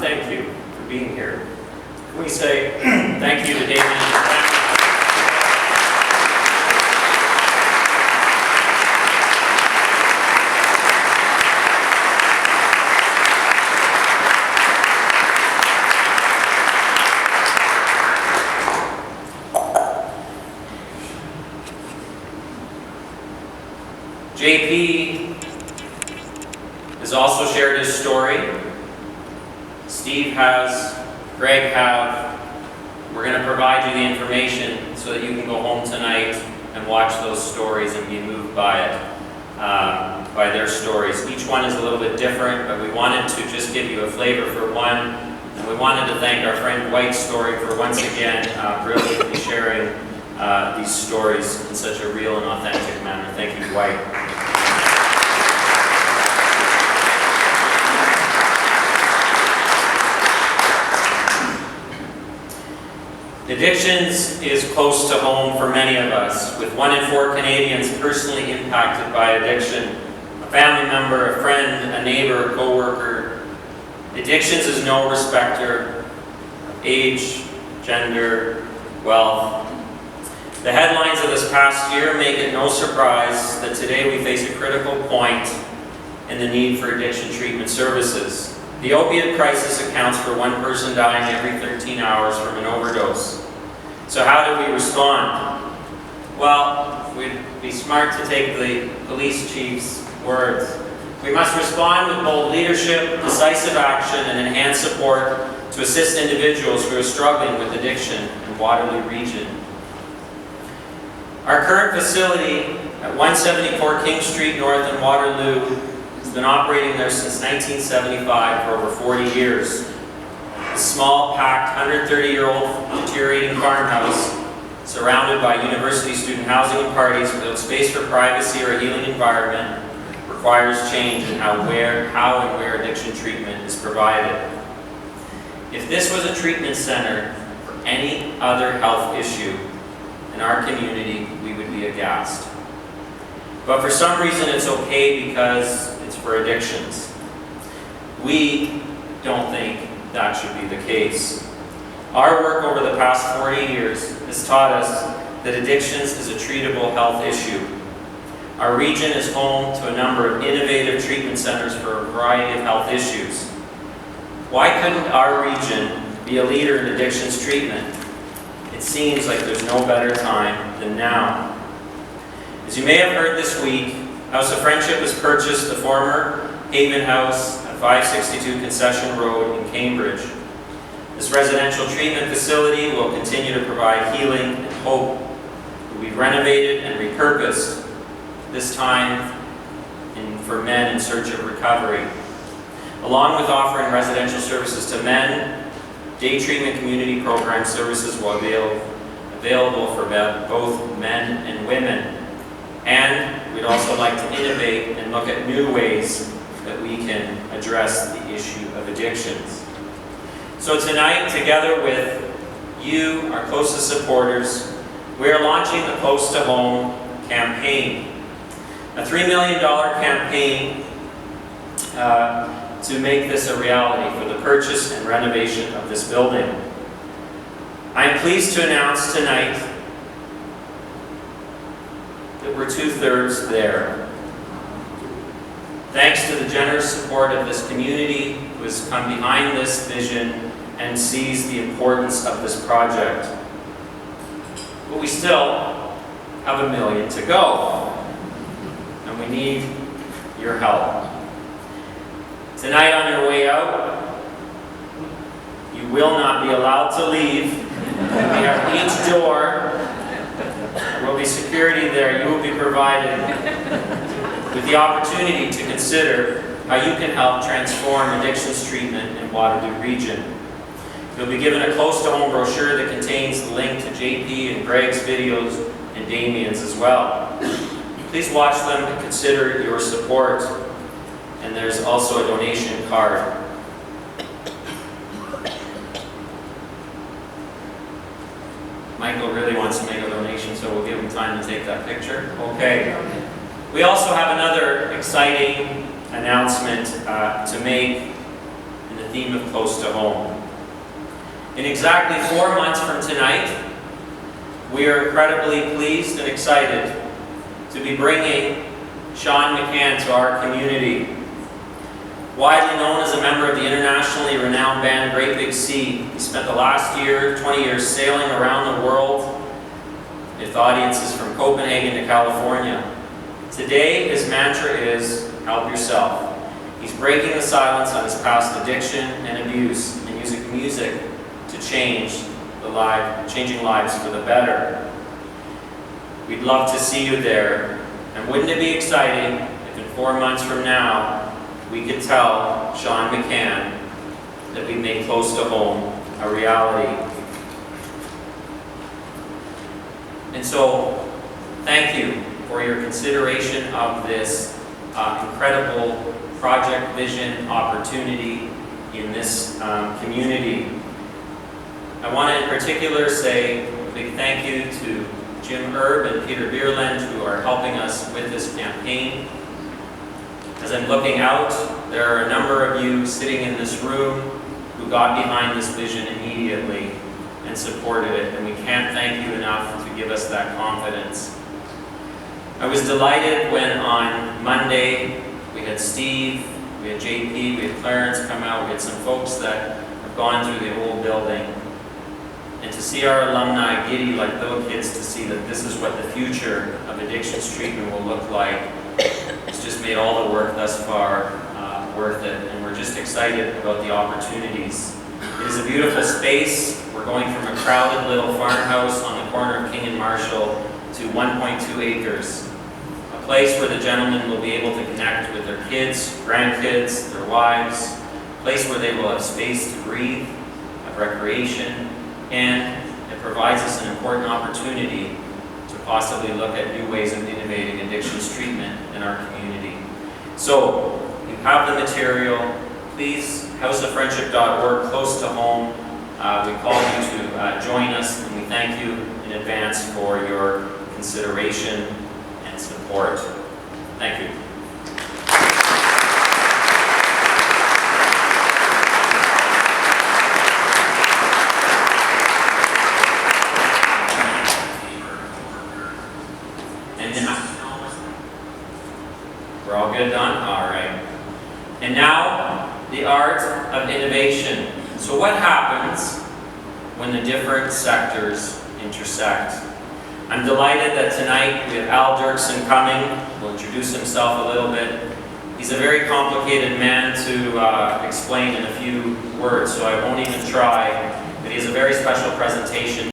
thank you for being here. Can we say thank you to Damien? JP has also shared his story. Steve has, Greg have. We're going to provide you the information so that you can go home tonight and watch those stories and be moved by it, by their stories. Each one is a little bit different, but we wanted to just give you a flavor for one. And we wanted to thank our friend Dwight's story for once again brilliantly sharing these stories in such a real and authentic manner. Thank you, Dwight. Addictions is close to home for many of us, with 1 in 4 Canadians personally impacted by addiction. A family member, a friend, a neighbor, a co-worker. Addictions is no respecter of age, gender, wealth. The headlines of this past year make it no surprise that today we face a critical point in the need for addiction treatment services. The opiate crisis accounts for 1 person dying every 13 hours from an overdose. So how do we respond? Well, we'd be smart to take the police chief's words. We must respond with bold leadership, decisive action, and enhanced support to assist individuals who are struggling with addiction in Waterloo region. Our current facility at 174 King Street North in Waterloo has been operating there since 1975 for over 40 years. A small, packed, 130-year-old deteriorating farmhouse surrounded by university student housing and parties without space for privacy or a healing environment requires change in how and where addiction treatment is provided. If this was a treatment center for any other health issue in our community, we would be aghast. But for some reason it's okay because it's for addictions. We don't think that should be the case. Our work over the past 40 years has taught us that addictions is a treatable health issue. Our region is home to a number of innovative treatment centers for a variety of health issues. Why couldn't our region be a leader in addictions treatment? It seems like there's no better time than now. As you may have heard this week, House of Friendship has purchased the former Haven House at 562 Concession Road in Cambridge. This residential treatment facility will continue to provide healing and hope. It will be renovated and repurposed, this time for men in search of recovery. Along with offering residential services to men, day treatment community program services will be available for both men and women. And we'd also like to innovate and look at new ways that we can address the issue of addictions. So tonight, together with you, our closest supporters, we are launching the Close to Home campaign. A $3 million campaign to make this a reality for the purchase and renovation of this building. I am pleased to announce tonight that we're 2/3 there. Thanks to the generous support of this community who has come behind this vision and sees the importance of this project. But we still have $1 million to go, and we need your help. Tonight on your way out, you will not be allowed to leave. We have each door. There will be security there. You will be provided with the opportunity to consider how you can help transform addictions treatment in Waterloo region. You'll be given a Close to Home brochure that contains the link to JP and Greg's videos and Damien's as well. Please watch them and consider your support. And there's also a donation card. Michael really wants to make a donation, so we'll give him time to take that picture. Okay. We also have another exciting announcement to make in the theme of close to home. In exactly 4 months from tonight, we are incredibly pleased and excited to be bringing Sean McCann to our community. Widely known as a member of the internationally renowned band Great Big Sea, he spent the last 20 years sailing around the world with audiences from Copenhagen to California. Today, his mantra is, help yourself. He's breaking the silence on his past addiction and abuse and using music to changing lives for the better. We'd love to see you there. And wouldn't it be exciting if in 4 months from now, we could tell Sean McCann that we made close to home a reality. And so, thank you for your consideration of this incredible project, vision, opportunity in this community. I want to in particular say a big thank you to Jim Erb and Peter Bierland, who are helping us with this campaign. As I'm looking out, there are a number of you sitting in this room who got behind this vision immediately and supported it, and we can't thank you enough to give us that confidence. I was delighted when on Monday we had Steve, we had JP, we had Clarence come out, we had some folks that have gone through the old building. And to see our alumni giddy like little kids to see that this is what the future of addictions treatment will look like, it's just made all the work thus far worth it. And we're just excited about the opportunities. It is a beautiful space. We're going from a crowded little farmhouse on the corner of King and Marshall to 1.2 acres. A place where the gentlemen will be able to connect with their kids, grandkids, their wives. A place where they will have space to breathe, have recreation, and it provides us an important opportunity to possibly look at new ways of innovating addictions treatment in our community. So, you have the material. Please, houseoffriendship.org, close to home. We call you to join us, and we thank you in advance for your consideration and support. Thank you. We're all good, Don? All right. And now, the art of innovation. So what happens when the different sectors intersect? I'm delighted that tonight we have Al Dirksen coming. He'll introduce himself a little bit. He's a very complicated man to explain in a few words, so I won't even try, but he has a very special presentation